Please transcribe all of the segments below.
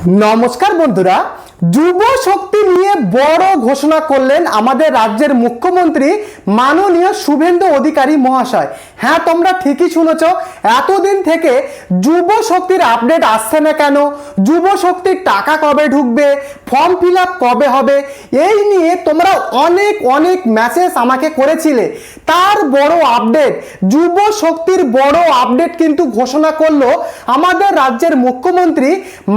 নমস্কার বন্ধুরা, যুব শক্তি নিয়ে বড় ঘোষণা করলেন আমাদের রাজ্যের মুখ্যমন্ত্রী মাননীয় শুভেন্দু অধিকারী মহাশয়। হ্যাঁ, তোমরা ঠিকই শুনেছ। এতদিন থেকে যুব শক্তির আপডেট আসছে না কেন, যুব শক্তির টাকা কবে ঢুকবে, ফর্ম ফিল আপ কবে হবে, এই নিয়ে তোমরা অনেক মেসেজ আমাকে করেছিলে। তার বড় আপডেট, যুব শক্তির বড় আপডেট কিন্তু ঘোষণা করলো আমাদের রাজ্যের মুখ্যমন্ত্রী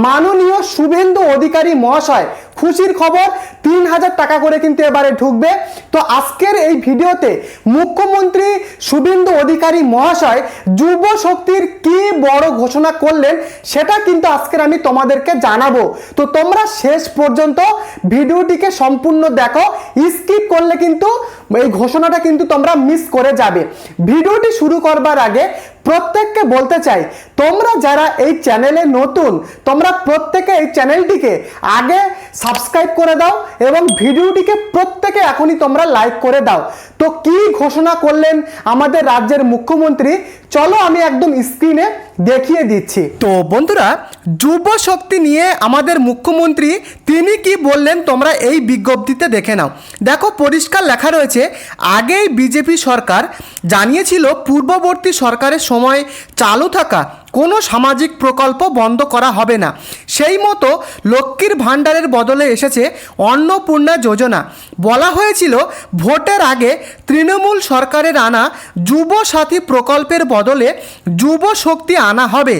মাননীয় শুভেন্দু অধিকারী মহাশয়। খুশির খবর, ৩,০০০ টাকা করে কিন্তু এবারে ঢুকবে। তো আজকের এই ভিডিওতে মুখ্যমন্ত্রী শুভেন্দু অধিকারী মহাশয় যুব শক্তির কি বড় ঘোষণা করলেন সেটা কিন্তু আজকের আমি তোমাদেরকে জানাবো। তো তোমরা শেষ পর্যন্ত ভিডিওটিকে সম্পূর্ণ দেখো, স্কিপ করলে কিন্তু এই ঘোষণাটা কিন্তু তোমরা মিস করে যাবে। ভিডিওটি শুরু করবার আগে প্রত্যেককে বলতে চাই, তোমরা যারা এই চ্যানেলে নতুন, তোমরা প্রত্যেকে এই চ্যানেলটিকে আগে সাবস্ক্রাইব করে দাও এবং ভিডিওটিকে প্রত্যেকে এখনই তোমরা লাইক করে দাও। তো কি ঘোষণা করলেন আমাদের রাজ্যের মুখ্যমন্ত্রী, চলো আমি একদম স্ক্রিনে দেখিয়ে দিচ্ছি। তো বন্ধুরা, যুব শক্তি নিয়ে আমাদের মুখ্যমন্ত্রী তিনি কি বললেন তোমরা এই বিজ্ঞপ্তিতে দেখে নাও। দেখো, পরিষ্কার লেখা রয়েছে, আগেই বিজেপি সরকার জানিয়েছিল পূর্ববর্তী সরকারের সময় চালু থাকা কোনো সামাজিক প্রকল্প বন্ধ করা হবে না। সেই মতো লক্ষ্মীর ভাণ্ডারের বদলে এসেছে অন্নপূর্ণা যোজনা। বলা হয়েছিল ভোটের আগে তৃণমূল সরকারের আনা যুব সাথী প্রকল্পের বদলে যুব শক্তি আনা হবে,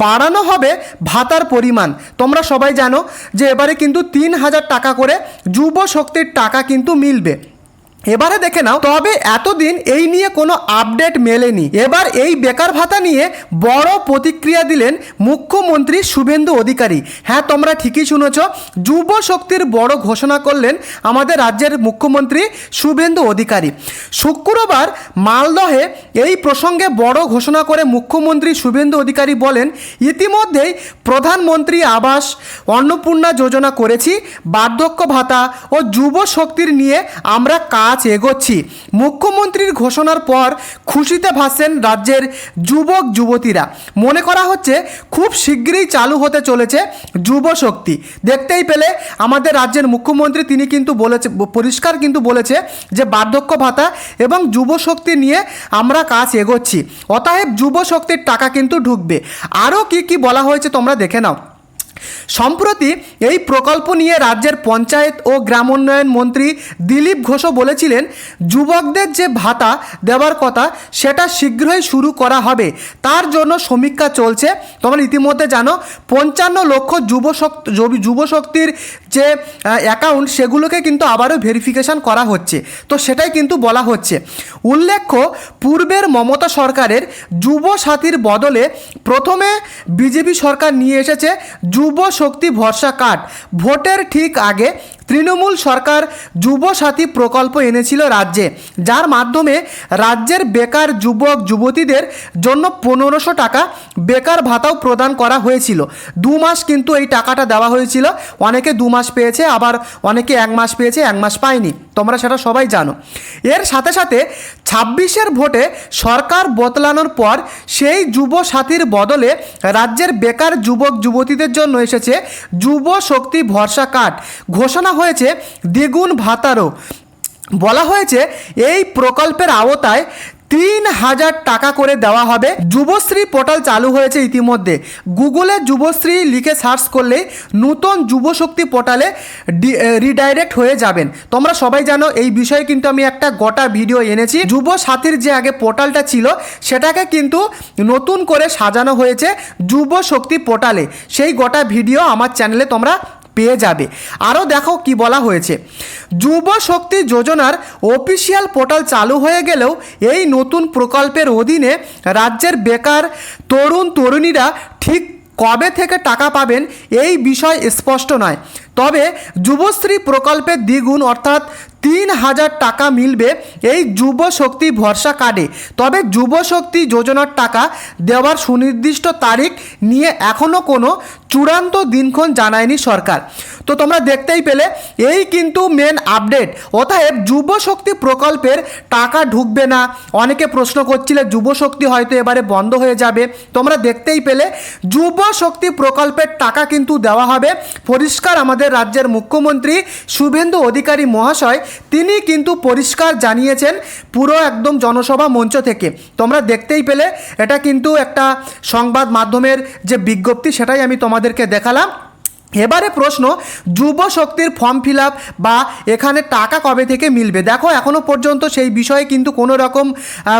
বাড়ানো হবে ভাতার পরিমাণ। তোমরা সবাই জানো যে এবারে কিন্তু ৩,০০০ টাকা করে যুব শক্তির টাকা কিন্তু মিলবে। এবারে দেখে নাও, তবে এতদিন এই নিয়ে কোনো আপডেট মেলেনি। এবার এই বেকার ভাতা নিয়ে বড় প্রতিক্রিয়া দিলেন মুখ্যমন্ত্রী শুভেন্দু অধিকারী। হ্যাঁ, তোমরা ঠিকই শুনেছ, যুব শক্তির বড় ঘোষণা করলেন আমাদের রাজ্যের মুখ্যমন্ত্রী শুভেন্দু অধিকারী। শুক্রবার মালদহে এই প্রসঙ্গে বড় ঘোষণা করে মুখ্যমন্ত্রী শুভেন্দু অধিকারী বলেন, ইতিমধ্যেই প্রধানমন্ত্রী আবাস অন্নপূর্ণা যোজনা করেছি, বার্ধক্য ভাতা ও যুব শক্তির নিয়ে আমরা কাজ এগোচ্ছি। মুখ্যমন্ত্রীর ঘোষণার পর খুশিতে ভাসছেন রাজ্যের যুবক যুবতীরা। মনে করা হচ্ছে খুব শীঘ্রই চালু হতে চলেছে যুব শক্তি। দেখতেই পেলে আমাদের রাজ্যের মুখ্যমন্ত্রী তিনি কিন্তু বলেছে, পরিষ্কার কিন্তু বলেছে যে বার্ধক্য ভাতা এবং যুব শক্তি নিয়ে আমরা কাজ এগোচ্ছি। অতএব যুব শক্তির টাকা কিন্তু ঢুকবে। আরও কি বলা হয়েছে তোমরা দেখে নাও। সম্প্রতি এই প্রকল্প নিয়ে রাজ্যের পঞ্চায়েত ও গ্রামোন্নয়ন মন্ত্রী দিলীপ ঘোষও বলেছিলেন, যুবকদের যে ভাতা দেওয়ার কথা সেটা শীঘ্রই শুরু করা হবে। তার জন্য সমীক্ষা চলছে। তোমরা ইতিমধ্যে জানো ৫৫ লক্ষ যুব শক্তির যে অ্যাকাউন্ট সেগুলোকে কিন্তু আবারও ভেরিফিকেশন করা হচ্ছে। তো সেটাই কিন্তু বলা হচ্ছে। উল্লেখ্য, পূর্বের মমতা সরকারের যুব সাথীর বদলে প্রথমে বিজেপি সরকার নিয়ে এসেছে যুব শক্তি ভরসা কার্ড। ভোটের ঠিক আগে তৃণমূল সরকার যুব সাথী প্রকল্প এনেছিল রাজ্যে, যার মাধ্যমে রাজ্যের বেকার যুবক যুবতীদের জন্য ১৫০০ টাকা বেকার ভাতাও প্রদান করা হয়েছিল। ২ মাস কিন্তু এই টাকাটা দেওয়া হয়েছিল। অনেকে ২ মাস পেয়েছে, আবার অনেকে ১ মাস পেয়েছে, ১ মাস পায়নি। তোমরা সেটা সবাই জানো। এর সাথে সাথে ২৬-এর ভোটে সরকার বদলানোর পর সেই যুব সাথীর বদলে রাজ্যের বেকার যুবক যুবতীদের জন্য এসেছে যুব শক্তি ভরসা কার্ড। ঘোষণা হয়েছে দ্বিগুণ ভাতারও। বলা হয়েছে এই প্রকল্পের আওতায় ৩,০০০ টাকা করে দেওয়া হবে। যুবশ্রী পোর্টাল চালু হয়েছে ইতিমধ্যে। গুগলে যুবশ্রী লিখে সার্চ করলে নতুন যুবশক্তি পোর্টালে রিডাইরেক্ট হয়ে যাবেন। তোমরা সবাই জানো এই বিষয়ে কিন্তু আমি একটা গোটা ভিডিও এনেছি। যুব সাথীর যে আগে পোর্টালটা ছিল সেটাকে কিন্তু নতুন করে সাজানো হয়েছে যুব শক্তি পোর্টালে। সেই গোটা ভিডিও আমার চ্যানেলে তোমরা পেয়ে যাবে। আরও দেখো কি বলা হয়েছে, যুব শক্তি যোজনার অফিসিয়াল পোর্টাল চালু হয়ে গেলেও এই নতুন প্রকল্পের অধীনে রাজ্যের বেকার তরুণ তরুণীরা ঠিক কবে থেকে টাকা পাবেন এই বিষয় স্পষ্ট নয়। তবে যুবশ্রী প্রকল্পের দ্বিগুণ অর্থাৎ 3,000 টাকা মিলবে এই যুব শক্তি ভরসা কার্ডে। তবে যুব শক্তি যোজনার টাকা দেওয়ার সুনির্দিষ্ট তারিখ নিয়ে এখনও কোনো চূড়ান্ত দিনক্ষণ জানায়নি সরকার। তো তোমরা দেখতেই পেলে এই কিন্তু মেন আপডেট। অতএব যুব শক্তি প্রকল্পের টাকা ঢুকবে না, অনেকে প্রশ্ন করছিলে যুব শক্তি হয়তো এবারে বন্ধ হয়ে যাবে। তোমরা দেখতেই পেলে যুব শক্তি প্রকল্পের টাকা কিন্তু দেওয়া হবে। পরিষ্কার আমাদের রাজ্যের মুখ্যমন্ত্রী শুভেন্দু অধিকারী মহাশয় তিনি কিন্তু পরিষ্কার জানিয়েছেন পুরো একদম জনসভা মঞ্চ থেকে। তোমরা দেখতেই পেলে এটা কিন্তু একটা সংবাদ মাধ্যমের যে বিজ্ঞপ্তি সেটাই আমি তোমাদেরকে দেখালাম। এবারে প্রশ্ন, যুব শক্তির ফর্ম ফিল আপ বা এখানে টাকা কবে থেকে মিলবে? দেখো এখনও পর্যন্ত সেই বিষয়ে কিন্তু কোনো রকম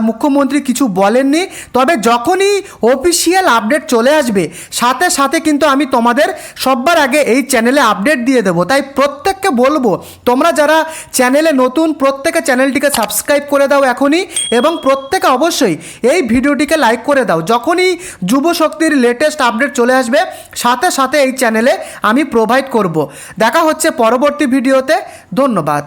মুখ্যমন্ত্রী কিছু বলেননি। তবে যখনই অফিসিয়াল আপডেট চলে আসবে সাথে সাথে কিন্তু আমি তোমাদের সবার আগে এই চ্যানেলে আপডেট দিয়ে দেবো। তাই প্রত্যেককে বলবো তোমরা যারা চ্যানেলে নতুন প্রত্যেকে চ্যানেলটিকে সাবস্ক্রাইব করে দাও এখনই, এবং প্রত্যেকে অবশ্যই এই ভিডিওটিকে লাইক করে দাও। যখনই যুব শক্তির লেটেস্ট আপডেট চলে আসবে সাথে সাথে এই চ্যানেলে আমি প্রোভাইড করব। দেখা হচ্ছে পরবর্তী ভিডিওতে। ধন্যবাদ।